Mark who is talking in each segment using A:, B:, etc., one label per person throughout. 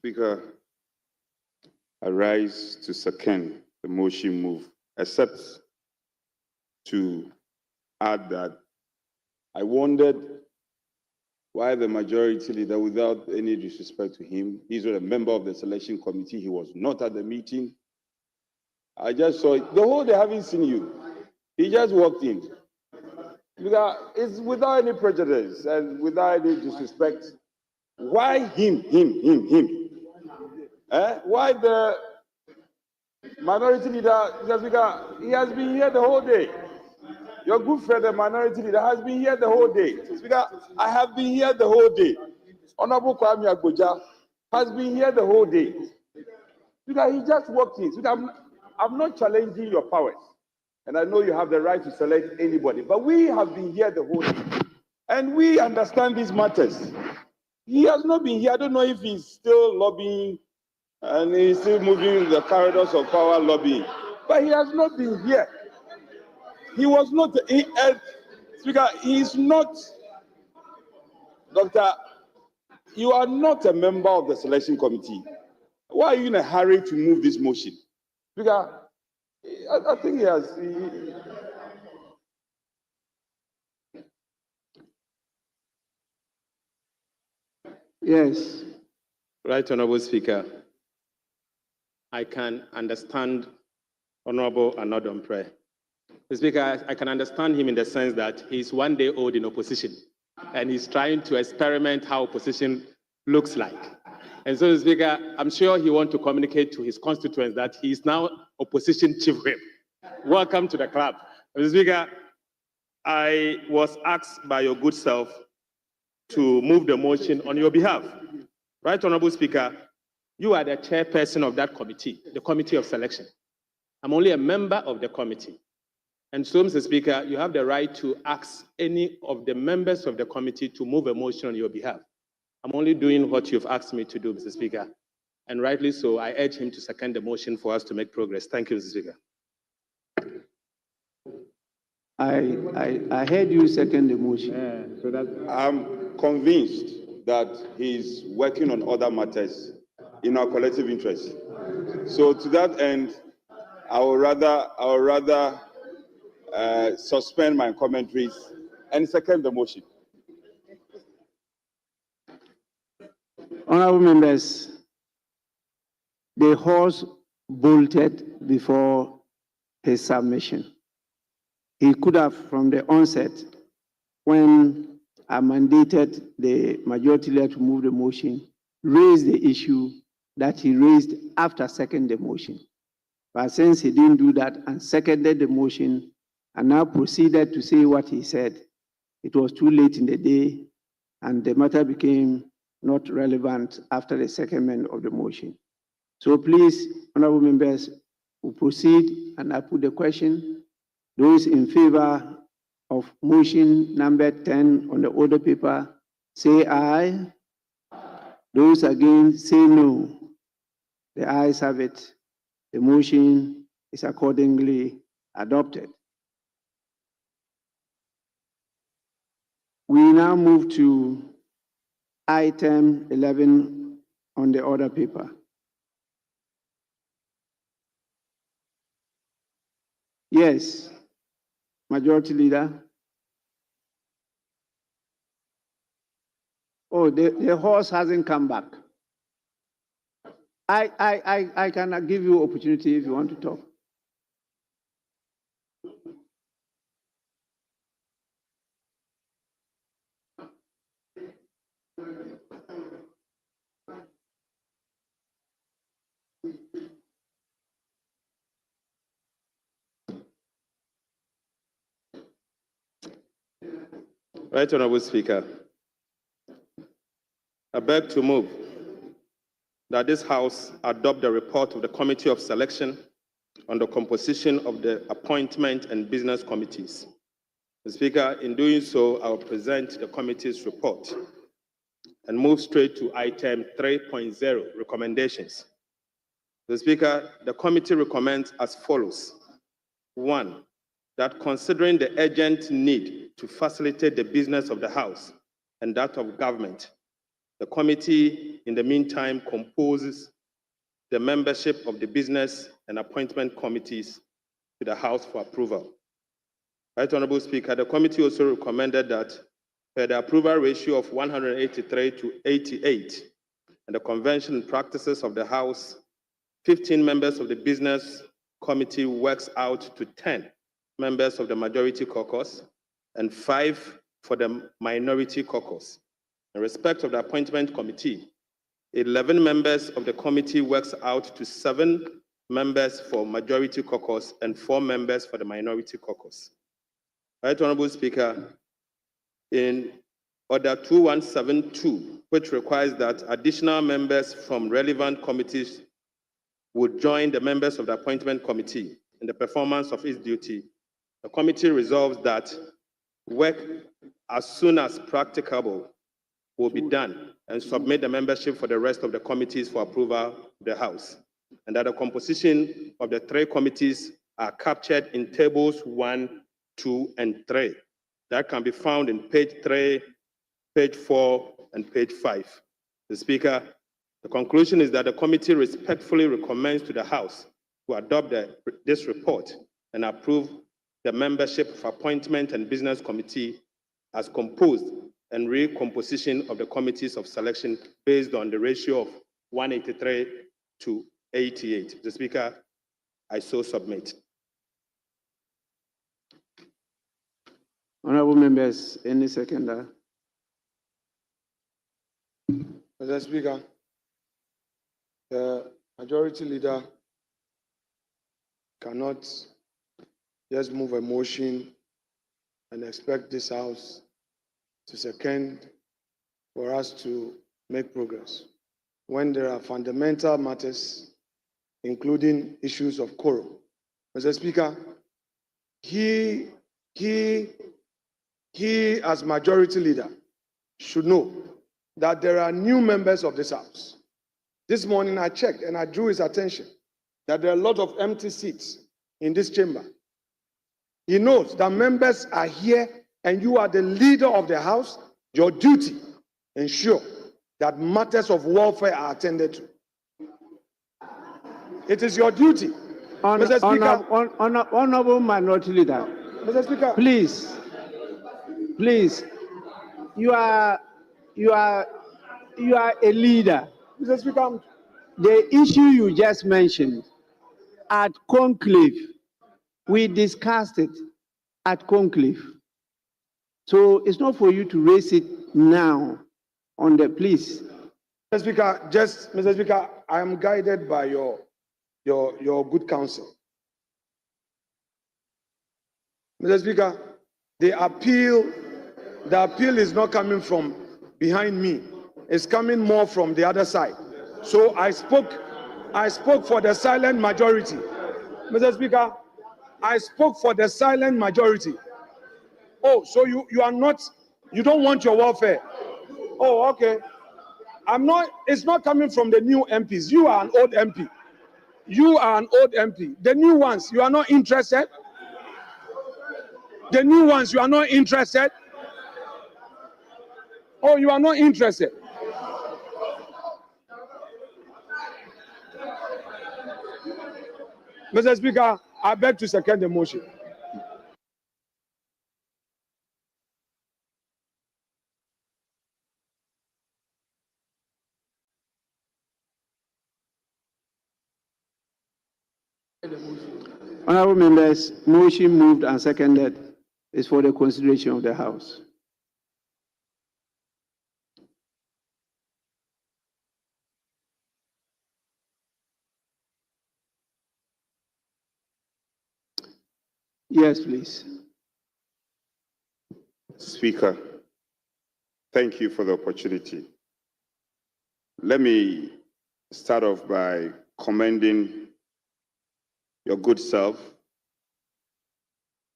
A: Speaker, I rise to second the motion move, except to add that I wondered why the majority leader, without any disrespect to him, he's not a member of the selection committee, he was not at the meeting. I just saw it. The whole day I haven't seen you. He just walked in. It's without any prejudice and without any disrespect. Why him? Why the minority leader? Speaker, he has been here the whole day. Your good friend, the minority leader, has been here the whole day. Speaker, I have been here the whole day. Honorable Kwame Agboja has been here the whole day. Speaker, he just walked in. Speaker, I'm not challenging your powers. And I know you have the right to select anybody. But we have been here the whole day. And we understand these matters. He has not been here. I don't know if he's still lobbying and he's still moving the corridors of power lobbying. But he has not been here. He was not, Speaker, he's not, Doctor, you are not a member of the selection committee. Why are you in a hurry to move this motion? Speaker, I think he has.
B: Yes.
C: Right, Honorable Speaker. I can understand Honorable Anodom Prayer. Speaker, I can understand him in the sense that he's 1 day old in opposition and he's trying to experiment how opposition looks like. And so, Speaker, I'm sure he wants to communicate to his constituents that he is now opposition chief whip. Welcome to the club. Mr. Speaker, I was asked by your good self to move the motion on your behalf. Right, Honorable Speaker, you are the chairperson of that committee, the Committee of Selection. I'm only a member of the committee. And so, Mr. Speaker, you have the right to ask any of the members of the committee to move a motion on your behalf. I'm only doing what you've asked me to do, Mr. Speaker. And rightly so, I urge him to second the motion for us to make progress. Thank you, Mr. Speaker.
B: I heard you second the motion.
A: I'm convinced that he's working on other matters in our collective interest. So to that end, I would rather suspend my commentaries and second the motion.
B: Honorable members, the horse bolted before his submission. He could have, from the onset, when I mandated the majority leader to move the motion, raised the issue that he raised after seconding the motion. But since he didn't do that and seconded the motion and now proceeded to say what he said, it was too late in the day and the matter became not relevant after the secondment of the motion. So please, honorable members, we'll proceed and I put the question. Those in favor of motion number 10 on the order paper, say aye. Those against, say no. The ayes have it. The motion is accordingly adopted. We now move to item 11 on the order paper. Yes, Majority Leader. Oh, the horse hasn't come back. I can give you opportunity if you want to talk.
C: Right, Honorable Speaker. I beg to move that this House adopt the report of the Committee of Selection on the composition of the appointment and business committees. Mr. Speaker, in doing so, I will present the committee's report and move straight to item 3.0, recommendations. Mr. Speaker, the committee recommends as follows. 1, that considering the urgent need to facilitate the business of the House and that of government, The committee, in the meantime, composes the membership of the business and appointment committees to the House for approval. Right Honorable Speaker, the committee also recommended that per the approval ratio of 183 to 88 and the convention and practices of the House, 15 members of the business committee works out to 10 members of the majority caucus and 5 for the minority caucus. In respect of the appointment committee, 11 members of the committee works out to 7 members for majority caucus and 4 members for the minority caucus. Right Honorable Speaker, in Order 2172, which requires that additional members from relevant committees would join the members of the appointment committee in the performance of its duty, the committee resolves that work as soon as practicable will be done and submit the membership for the rest of the committees for approval of the House, and that the composition of the 3 committees are captured in tables 1, 2, and 3. That can be found in page 3, page 4, and page 5. The Speaker, the conclusion is that the committee respectfully recommends to the House to adopt this report and approve the membership of Appointment and Business Committee as composed and recomposition of the committees of selection based on the ratio of 183 to 88. The Speaker, I so submit.
B: Honorable members, any seconder?
D: Mr. Speaker, the majority leader cannot just move a motion and expect this House to second for us to make progress when there are fundamental matters, including issues of quorum. Mr. Speaker, he as majority leader should know that there are new members of this House. This morning I checked and I drew his attention that there are a lot of empty seats in this chamber. He knows that members are here and you are the leader of the House. Your duty, ensure that matters of welfare are attended to. It is your duty. Mr. Speaker,
B: Honorable Minority Leader,
D: Mr. Speaker,
B: please, you are a leader.
D: Mr. Speaker,
B: The issue you just mentioned at conclave, we discussed it at conclave. So it's not for you to raise it now on the please.
D: Mr. Speaker, Mr. Speaker, I am guided by your good counsel. Mr. Speaker, the appeal is not coming from behind me. It's coming more from the other side. So I spoke for the silent majority. Mr. Speaker, I spoke for the silent majority. Oh, so you don't want your welfare. Oh, okay. It's not coming from the new MPs. You are an old MP. You are an old MP. The new ones, you are not interested. The new ones, you are not interested. Oh, you are not interested. Mr. Speaker, I beg to second the motion.
B: Honorable members, motion moved and seconded is for the consideration of the House. Yes, please.
A: Speaker, thank you for the opportunity. Let me start off by commending your good self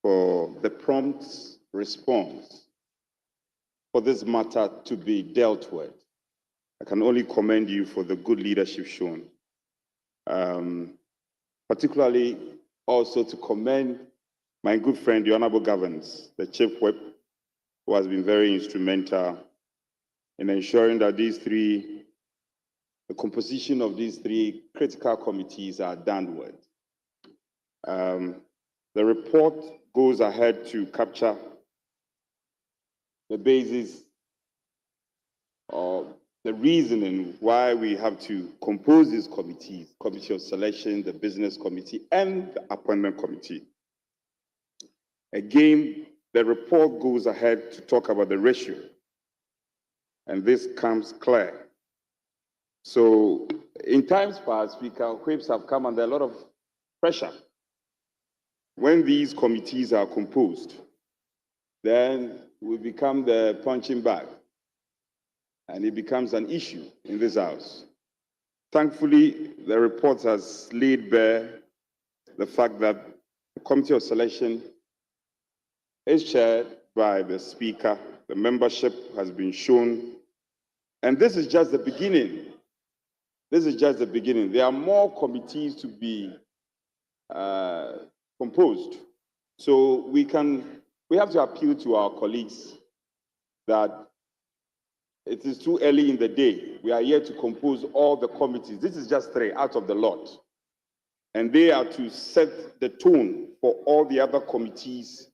A: for the prompt response for this matter to be dealt with. I can only commend you for the good leadership shown. Particularly also to commend my good friend, the Honorable Governors, the Chief Whip, who has been very instrumental in ensuring that the composition of these three critical committees are done with. The report goes ahead to capture the basis of the reasoning why we have to compose these committees: Committee of Selection, the Business Committee, and the Appointment Committee. Again, the report goes ahead to talk about the ratio, and this comes clear. So in times past, Speaker, whips have come under a lot of pressure. When these committees are composed, then we become the punching bag, and it becomes an issue in this House. Thankfully, the report has laid bare the fact that the Committee of Selection is chaired by the Speaker. The membership has been shown, and this is just the beginning. This is just the beginning. There are more committees to be composed. So we have to appeal to our colleagues that it is too early in the day. We are here to compose all the committees. This is just 3 out of the lot. And they are to set the tone for all the other committees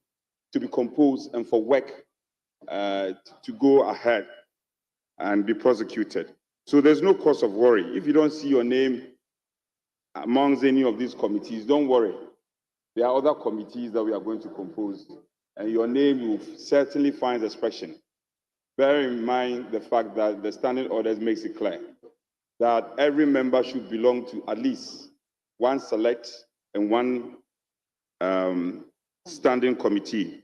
A: to be composed and for work to go ahead and be prosecuted. So there's no cause of worry. If you don't see your name amongst any of these committees, don't worry. There are other committees that we are going to compose, and your name will certainly find expression. Bear in mind the fact that the standing orders makes it clear that every member should belong to at least one select and one standing committee.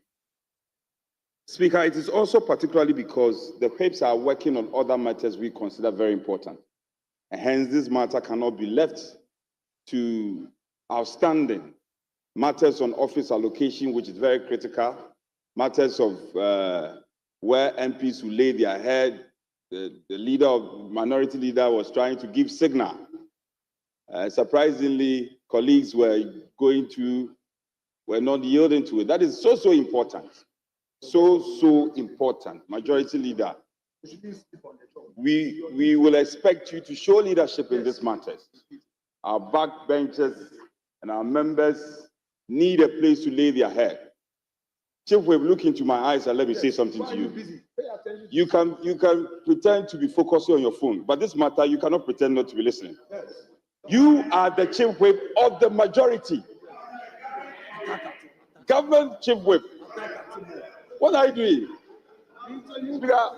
A: Speaker, it is also particularly because the whips are working on other matters we consider very important. And hence, this matter cannot be left to outstanding matters on office allocation, which is very critical, matters of where MPs will lay their head. The minority leader was trying to give signal. Surprisingly, colleagues were not yielding to it. That is so important. So important. Majority leader, we will expect you to show leadership in these matters. Our backbenchers and our members need a place to lay their head. Chief Whip, look into my eyes and let me say something to you. You can pretend to be focusing on your phone, but this matter, you cannot pretend not to be listening. You are the Chief Whip of the majority. Government Chief Whip. What are you doing? Speaker,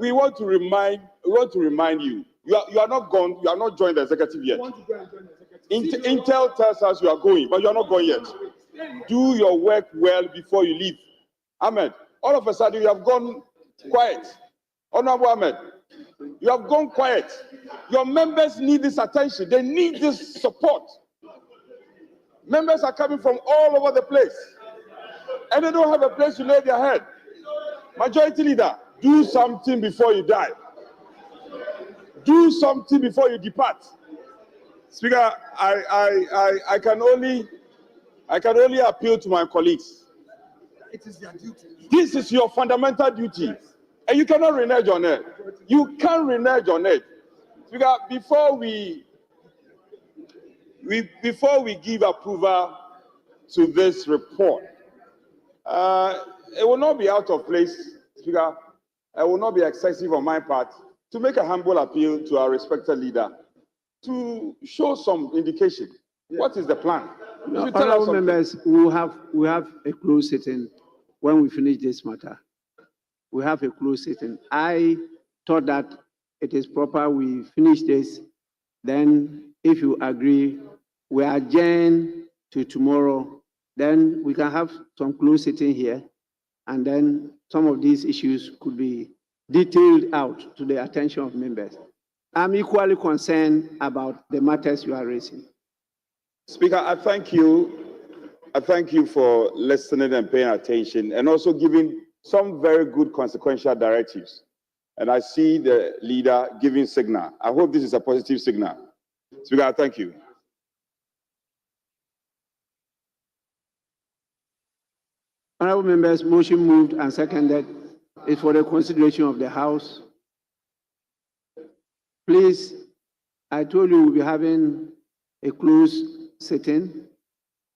A: we want to remind you. You are not gone. You are not joined the executive yet. Intel tells us you are going, but you are not going yet. Do your work well before you leave. Ahmed, all of a sudden you have gone quiet. Honorable Ahmed, you have gone quiet. Your members need this attention. They need this support. Members are coming from all over the place, and they don't have a place to lay their head. Majority leader, do something before you die. Do something before you depart. Speaker, I can only appeal to my colleagues.
E: It is their duty.
A: This is your fundamental duty, and you cannot renege on it. You can't renege on it. Speaker, before we give approval to this report, it will not be out of place, Speaker. It will not be excessive on my part to make a humble appeal to our respected leader to show some indication. Yeah. What is the plan?
B: Honorable members, we have a closed sitting when we finish this matter. We have a closed sitting. I thought that it is proper we finish this. Then, if you agree, we adjourn to tomorrow. Then we can have some closed sitting here, and then some of these issues could be detailed out to the attention of members. I'm equally concerned about the matters you are raising.
A: Speaker, I thank you. I thank you for listening and paying attention, and also giving some very good consequential directives. And I see the leader giving signal. I hope this is a positive signal. Speaker, I thank you.
B: Honorable members, motion moved and seconded is for the consideration of the House Please, I told you we'll be having a closed sitting.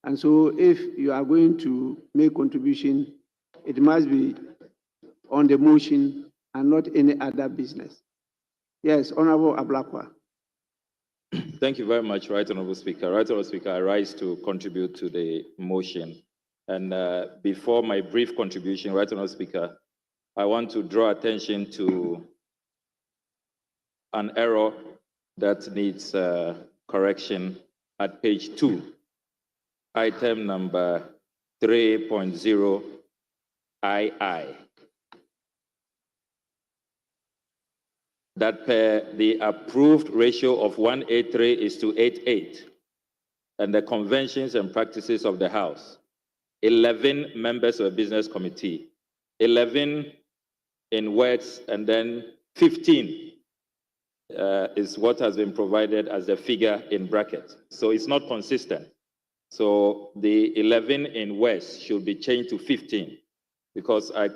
B: And so if you are going to make contribution, it must be on the motion and not any other business. Yes, Honorable Ablakwa.
F: Thank you very much, Right Honorable Speaker. Right Honorable Speaker, I rise to contribute to the motion. And before my brief contribution, Right Honorable Speaker, I want to draw attention to an error that needs correction at page 2, item number 3.0 II. That the approved ratio of 183:88 and the conventions and practices of the House, 11 members of a business committee, 11 in words, and then 15 is what has been provided as the figure in brackets. So it's not consistent. So the 11 in words should be changed to 15 because I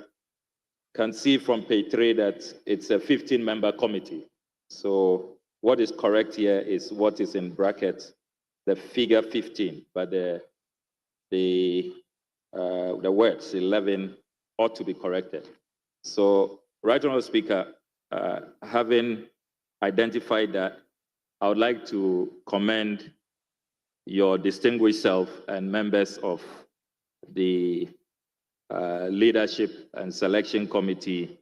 F: can see from page 3 that it's a 15-member committee. So what is correct here is what is in brackets, the figure 15, but the words 11 ought to be corrected. So, Right Honorable Speaker, having identified that, I would like to commend your distinguished self and members of the Leadership and Selection Committee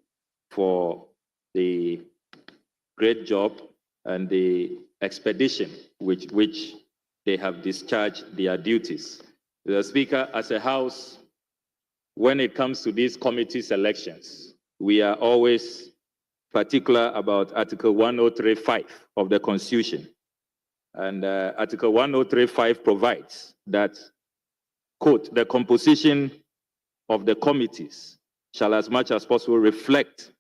F: for the great job and the expedition which they have discharged their duties. The Speaker, as a House, when it comes to these committee selections, we are always particular about Article 103.5 of the Constitution. And Article 103.5 provides that, quote, the composition of the committees shall as much as possible reflect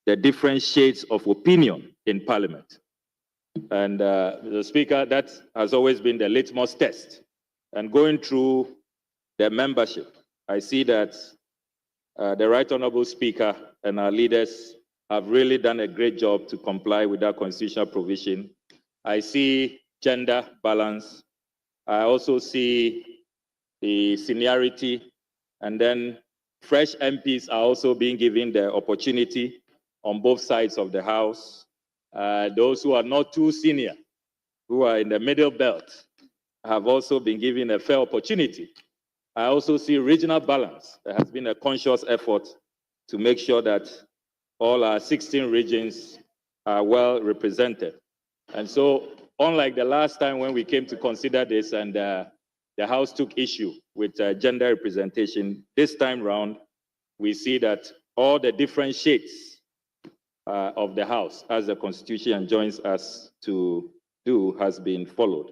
F: the different shades of opinion in Parliament. And the Speaker, that has always been the litmus test. And going through the membership, I see that the Right Honorable Speaker and our leaders have really done a great job to comply with that constitutional provision. I see gender balance. I also see the seniority, and then fresh MPs are also being given the opportunity on both sides of the House. Those who are not too senior, who are in the middle belt, have also been given a fair opportunity. I also see regional balance. There has been a conscious effort to make sure that all our 16 regions are well represented. And so, unlike the last time when we came to consider this and the House took issue with gender representation, this time round, we see that all the different shades of the House, as the Constitution enjoins us to do, has been followed.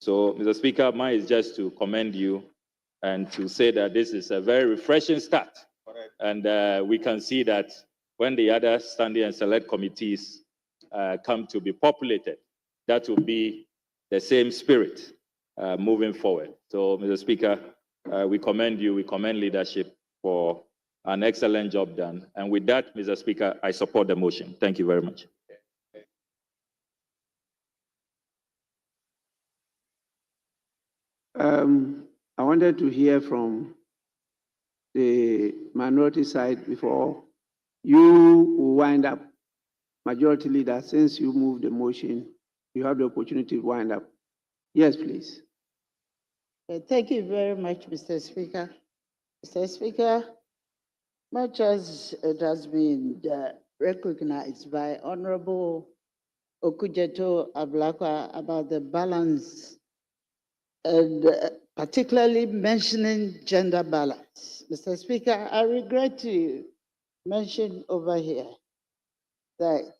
F: So, Mr. Speaker, mine is just to commend you and to say that this is a very refreshing start. And we can see that when the other standing and select committees come to be populated, that will be the same spirit moving forward. So, Mr. Speaker, we commend you, we commend leadership for an excellent job done. And with that, Mr. Speaker, I support the motion. Thank you very much.
B: I wanted to hear from the minority side before you wind up. Majority Leader, since you moved the motion, you have the opportunity to wind up. Yes, please.
G: Thank you very much, Mr. Speaker. Mr. Speaker, much as it has been recognized by Honorable Okujeto Ablakwa about the balance and particularly mentioning gender balance. Mr. Speaker, I regret to mention over here that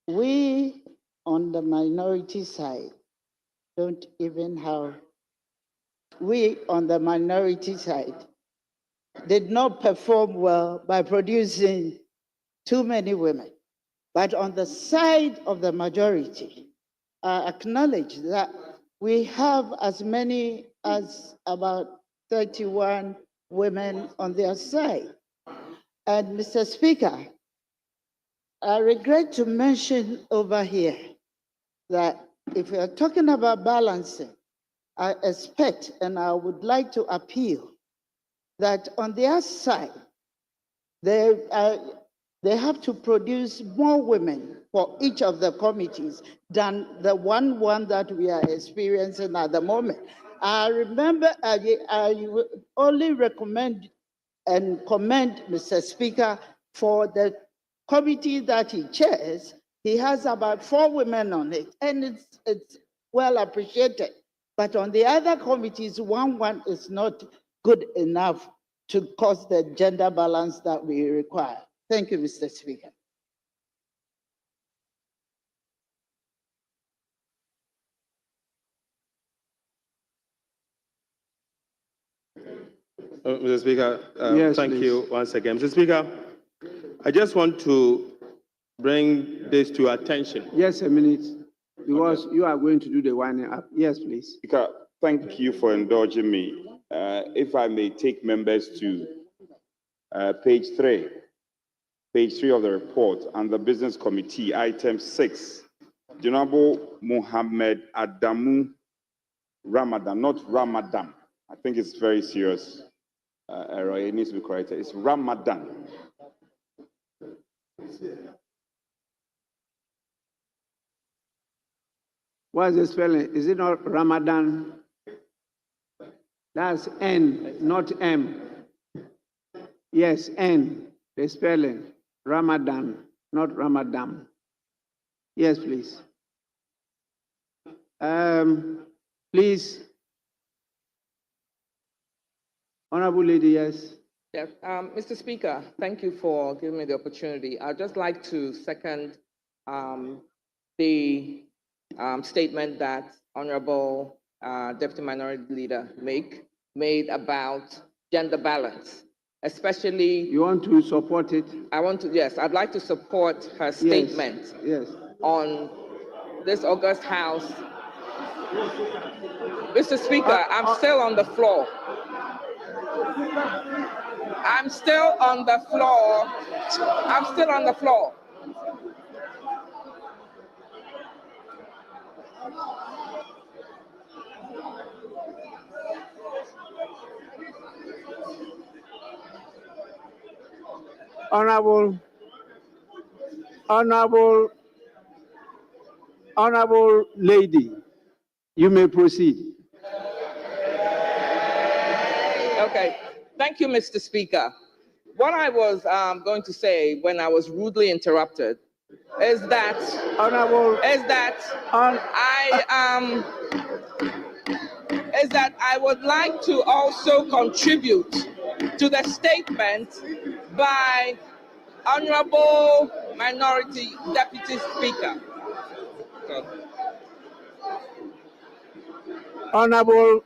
G: we on the minority side don't even have, we on the minority side did not perform well by producing too many women. But on the side of the majority, I acknowledge that we have as many as about 31 women on their side. And Mr. Speaker, I regret to mention over here that if we are talking about balancing, I expect and I would like to appeal that on their side, they have to produce more women for each of the committees than the one that we are experiencing at the moment. I remember I only recommend and commend Mr. Speaker for the committee that he chairs. He has about 4 women on it, and it's well appreciated. But on the other committees, one is not good enough to cause the gender balance that we require. Thank you, Mr. Speaker.
C: Mr. Speaker,
B: Yes,
C: thank
B: please.
C: you once again. Mr. Speaker, I just want to bring this to attention.
B: Yes, a minute, because you are going to do the winding up. Yes, please.
A: Speaker, thank you for indulging me. If I may take members to page 3 of the report, and the Business Committee, item 6, Honorable Mohammed Adamu Ramadan, not Ramadan. I think it's very serious error. It needs to be corrected. It's Ramadan.
B: What is the spelling? Is it not Ramadan? That's N, not M. Yes, N, the spelling. Ramadan, not Ramadan. Yes, please. Please. Honorable Lady, yes.
H: Yes, Mr. Speaker, thank you for giving me the opportunity. I'd just like to second the statement that Honorable Deputy Minority Leader made about gender balance, especially.
B: You want to support it?
H: I want to, yes, I'd like to support her statement
B: Yes.
H: on this August House. Mr. Speaker, I'm still on the floor. I'm still on the floor. I'm still on the floor.
B: Honorable Lady, you may proceed.
H: Okay, thank you, Mr. Speaker. What I was going to say when I was rudely interrupted is that I would like to also contribute to the statement by Honorable Minority Deputy Speaker. Okay.
B: Honorable,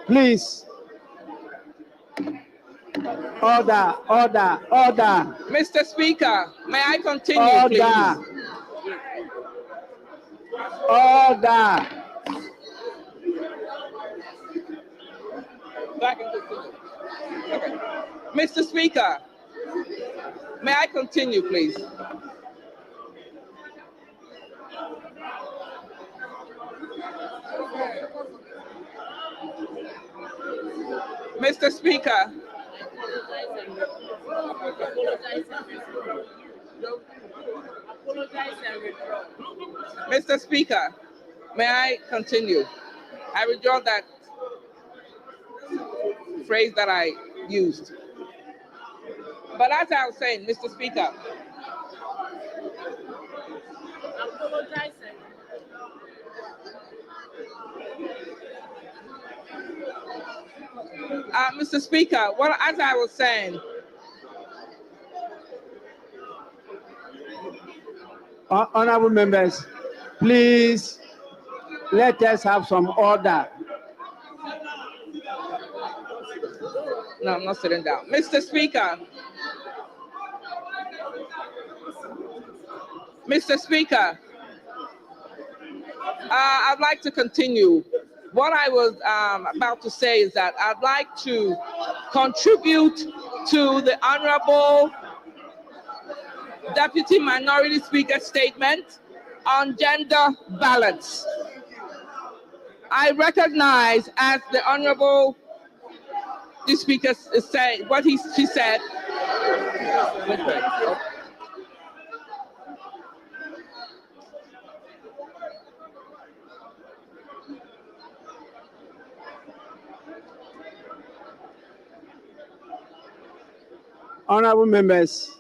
B: please. Order.
H: Mr. Speaker, may I continue,
B: Order.
H: please?
B: Order.
H: Okay. Mr. Speaker, may I continue, please? Mr. Speaker, Mr. Speaker, may I continue? I withdraw that phrase that I used. But as I was saying, Mr. Speaker, Mr. Speaker, as I was saying,
B: Honorable members, please let us have some order.
H: no, I'm not sitting down. Mr. Speaker, I'd like to continue. What I was about to say is that I'd like to contribute to the Honorable Deputy Minority Speaker's statement on gender balance. I recognize, as the Honorable the Speaker said, what she said.
B: Honorable members,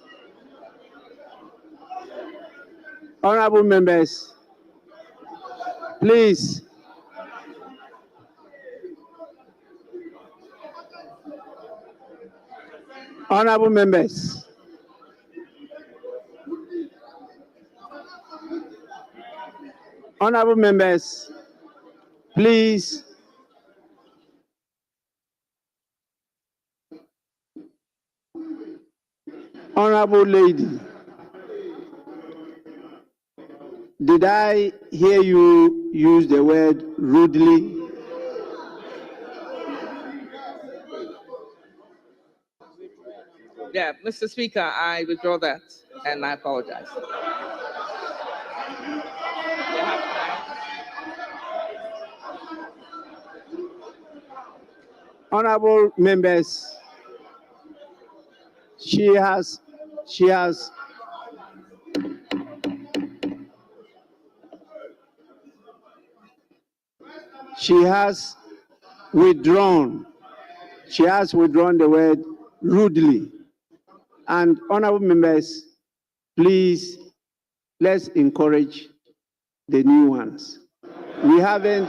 B: please. Honorable members, please. Honorable lady, did I hear you use the word rudely?
H: Yeah, Mr. Speaker, I withdraw that and I apologize.
B: Honorable members, she has withdrawn. She has withdrawn the word rudely. And honorable members, please, let's encourage the new ones. We haven't.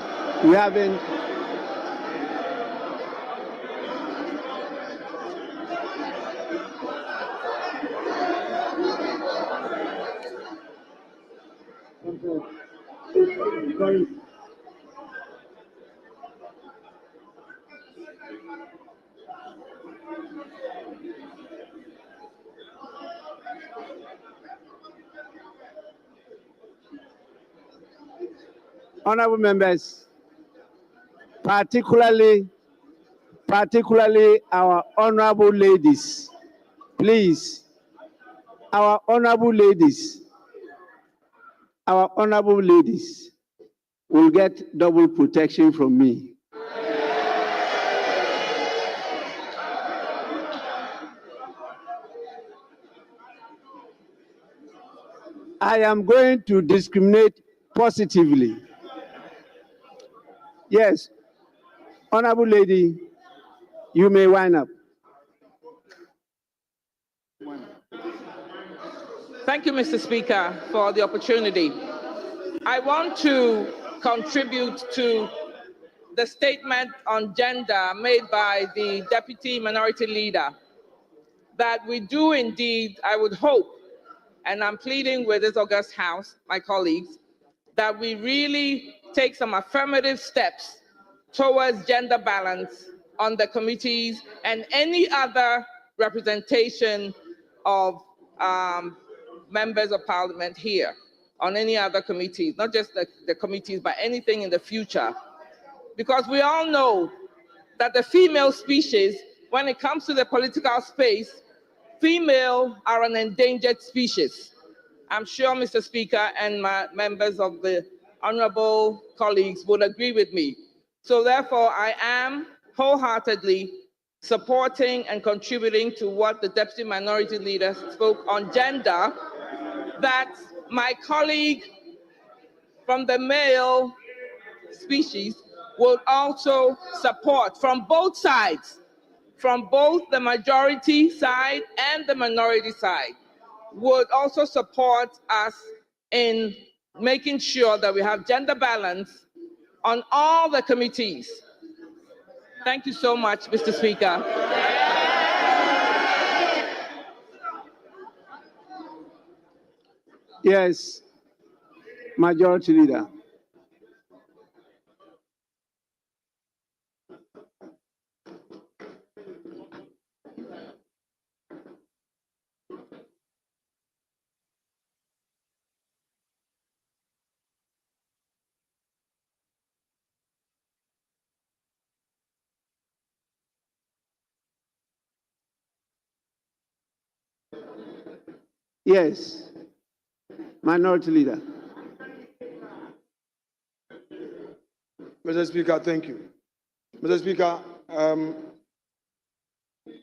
B: Honorable members, particularly our honorable ladies, please, our honorable ladies will get double protection from me. I am going to discriminate positively. Yes, honorable lady, you may wind up.
H: Thank you, Mr. Speaker, for the opportunity. I want to contribute to the statement on gender made by the Deputy Minority Leader, that we do indeed, I would hope, and I'm pleading with this august House, my colleagues, that we really take some affirmative steps towards gender balance on the committees and any other representation of members of parliament here on any other committees, not just the committees, but anything in the future. Because we all know that the female species, when it comes to the political space, female are an endangered species. I'm sure, Mr. Speaker, and my members of the honorable colleagues would agree with me. So therefore, I am wholeheartedly supporting and contributing to what the Deputy Minority Leader spoke on gender, that my colleague from the male species will also support from both sides, from both the majority side and the minority side, would also support us in making sure that we have gender balance on all the committees. Thank you so much, Mr. Speaker.
B: Yes, Majority Leader. Yes. Minority Leader.
D: Mr. Speaker, thank you. Mr. Speaker,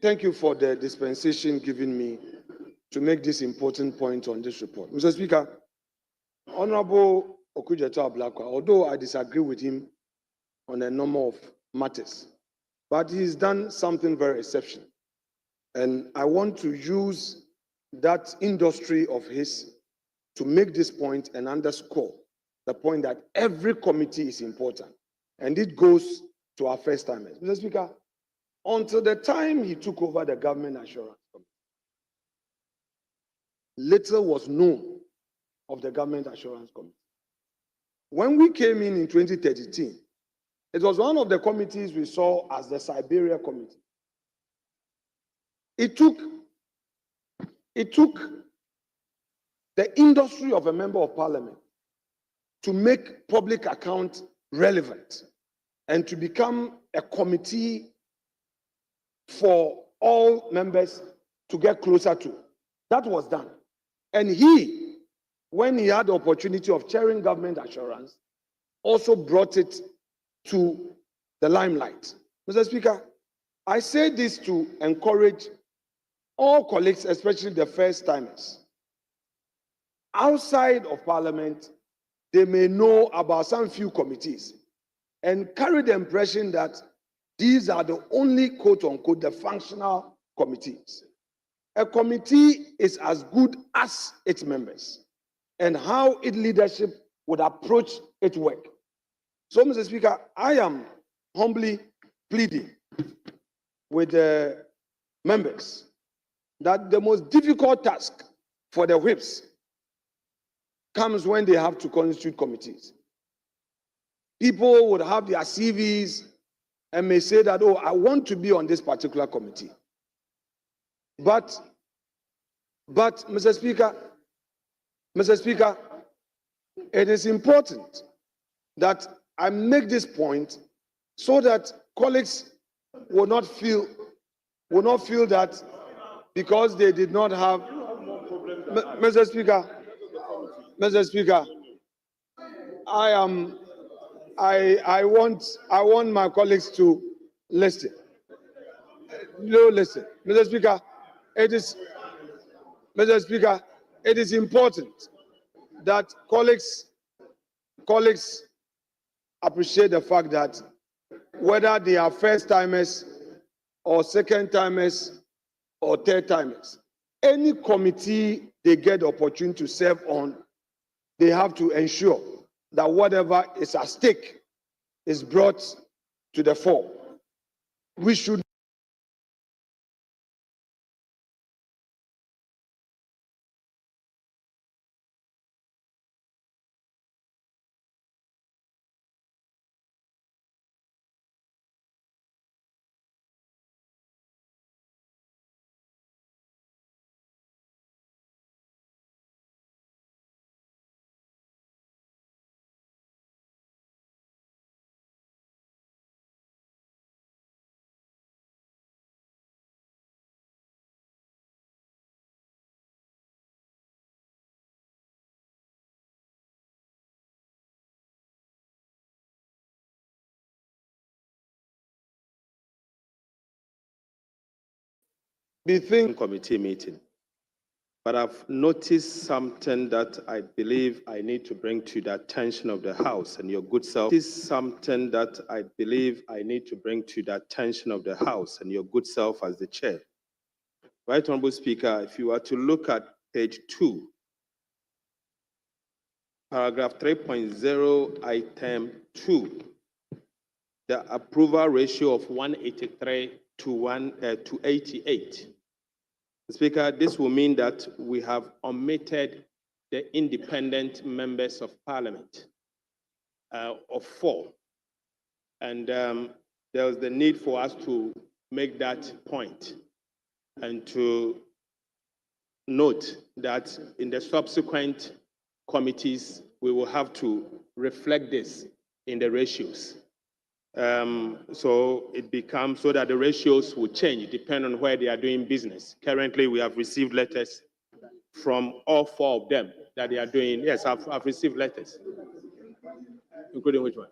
D: thank you for the dispensation given me to make this important point on this report. Mr. Speaker, Honorable Okujeto Ablakwa, although I disagree with him on a number of matters, but he's done something very exceptional. And I want to use that industry of his to make this point and underscore the point that every committee is important. And it goes to our first timers. Mr. Speaker, until the time he took over the Government Assurance Committee, little was known of the Government Assurance Committee. When we came in 2013, it was one of the committees we saw as the Siberia Committee. It took the industry of a member of parliament to make public account relevant and to become a committee for all members to get closer to. That was done. And he, when he had the opportunity of chairing government assurance, also brought it to the limelight. Mr. Speaker, I say this to encourage all colleagues, especially the first timers. Outside of parliament, they may know about some few committees and carry the impression that these are the only quote unquote the functional committees. A committee is as good as its members and how its leadership would approach its work. So, Mr. Speaker, I am humbly pleading with the members that the most difficult task for the whips comes when they have to constitute committees. People would have their CVs and may say that, oh, I want to be on this particular committee. But Mr. Speaker, it is important that I make this point so that colleagues will not feel that because they did not have. Mr. Speaker, I want my colleagues to listen. No, listen, Mr. Speaker. Mr. Speaker, it is important that colleagues appreciate the fact that whether they are first timers or second timers or third timers, any committee they get the opportunity to serve on, they have to ensure that whatever is at stake is brought to the fore. We should be thinking
C: Committee meeting. But I've noticed something that I believe I need to bring to the attention of the House and your good self. This is something that I believe I need to bring to the attention of the House and your good self as the chair. Right, Honorable Speaker, if you were to look at page 2, paragraph 3.0, item 2, the approval ratio of 183 to 88. Speaker, this will mean that we have omitted the independent members of parliament of 4. And there was the need for us to make that point and to note that in the subsequent committees, we will have to reflect this in the ratios. So it becomes so that the ratios will change depending on where they are doing business. Currently, we have received letters from all four of them that they are doing. Yes, I've received letters. Including which one?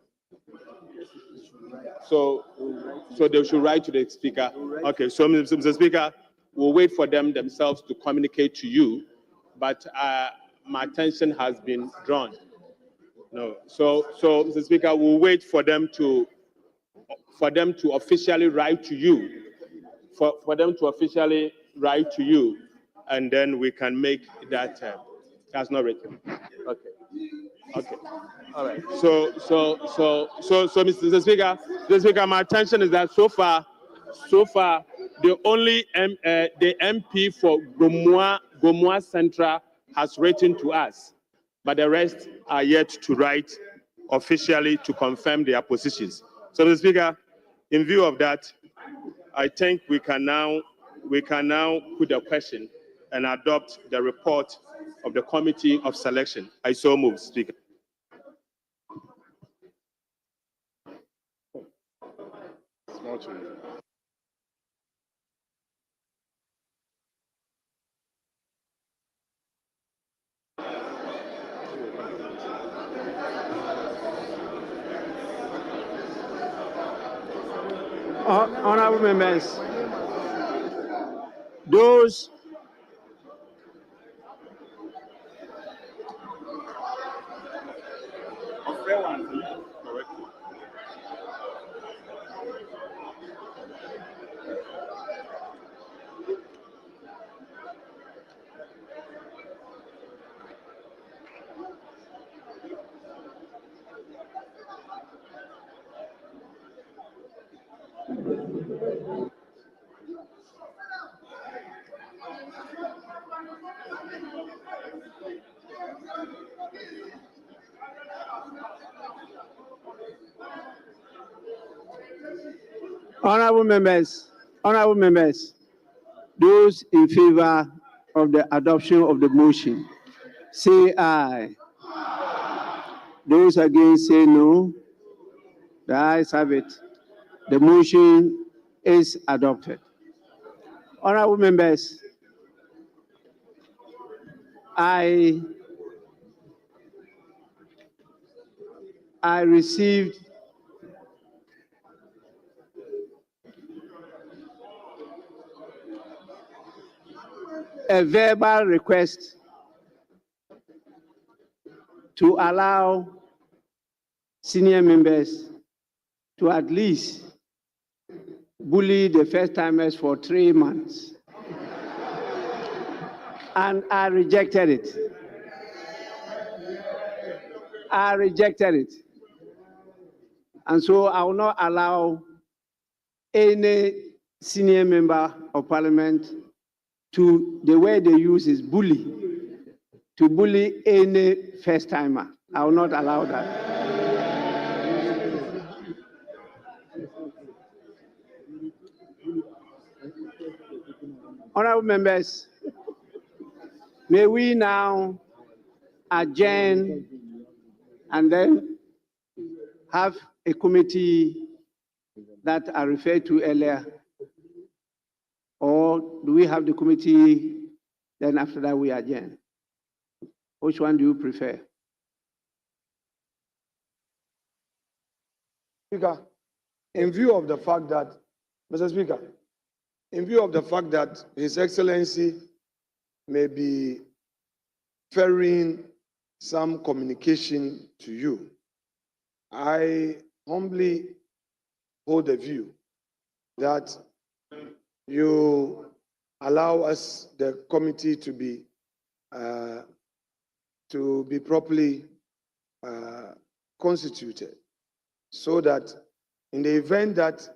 C: So they should write to the speaker. Okay, so Mr. Speaker, we'll wait for them themselves to communicate to you, but my attention has been drawn. No, so Mr. Speaker, we'll wait for them to officially write to you, for them to officially write to you, and then we can make that. That's not written. Okay. Okay. All right. So, Mr. Speaker, my attention is that so far, the only the MP for Gomoa Central has written to us, but the rest are yet to write officially to confirm their positions. So, Mr. Speaker, in view of that, I think we can now put the question and adopt the report of the Committee of Selection. I so move, Speaker.
A: Small change.
B: Honorable members, those honorable members, those in favor of the adoption of the motion, say aye. Those against say no. The ayes have it. The motion is adopted. Honorable members, I received a verbal request to allow senior members to at least bully the first timers for 3 months. And I rejected it. And so I will not allow any senior member of parliament to, the word they use is bully, to bully any first timer. I will not allow that. Honorable members, may we now adjourn and then have a committee that I referred to earlier? Or do we have the committee, then after that we adjourn? Which one do you prefer?
D: Speaker, in view of the fact that, Mr. Speaker, in view of the fact that His Excellency may be ferrying some communication to you, I humbly hold the view that you allow us, the committee, to be properly constituted, so that in the event that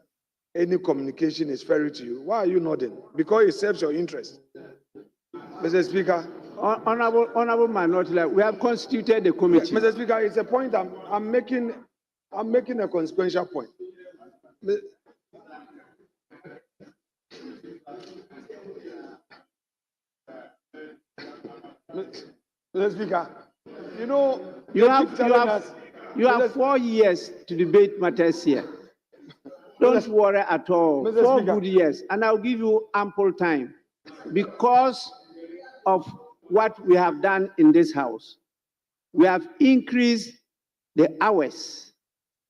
D: any communication is ferried to you, why are you nodding? Because it serves your interest. Mr. Speaker.
B: Honorable Minority Leader, we have constituted the committee.
D: Mr. Speaker, it's a point I'm making a consequential point. Mr. Speaker, you know,
B: you have 4 years to debate matters here. Don't worry at all.
D: Mr.
B: 4
D: Speaker.
B: good years, and I'll give you ample time. Because of what we have done in this house. We have increased the hours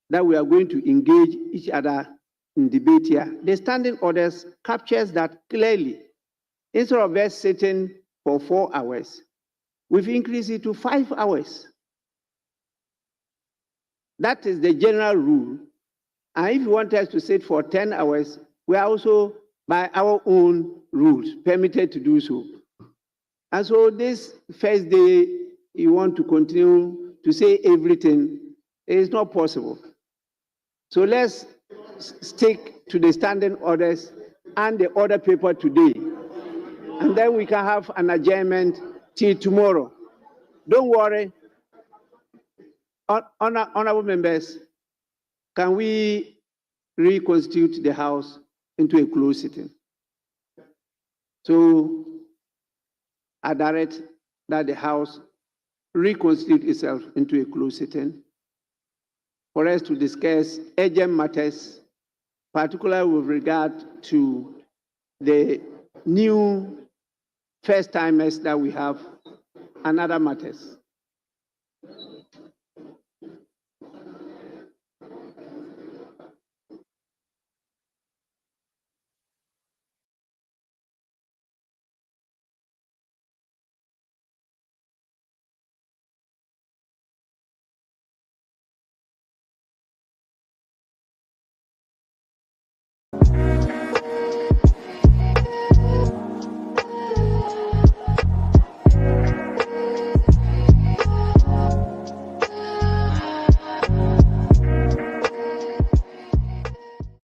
B: that we are going to engage each other in debate here. The standing orders captures that clearly. Instead of us sitting for 4 hours, we've increased it to 5 hours. That is the general rule. And if you want us to sit for 10 hours, we are also, by our own rules, permitted to do so. And so this first day, you want to continue to say everything, it is not possible. So let's stick to the standing orders and the order paper today. And then we can have an adjournment till tomorrow. Don't worry. Honorable members, can we reconstitute the House into a closed sitting? So I direct that the House reconstitute itself into a closed sitting for us to discuss urgent matters, particularly with regard to the new first-timers that we have and other matters.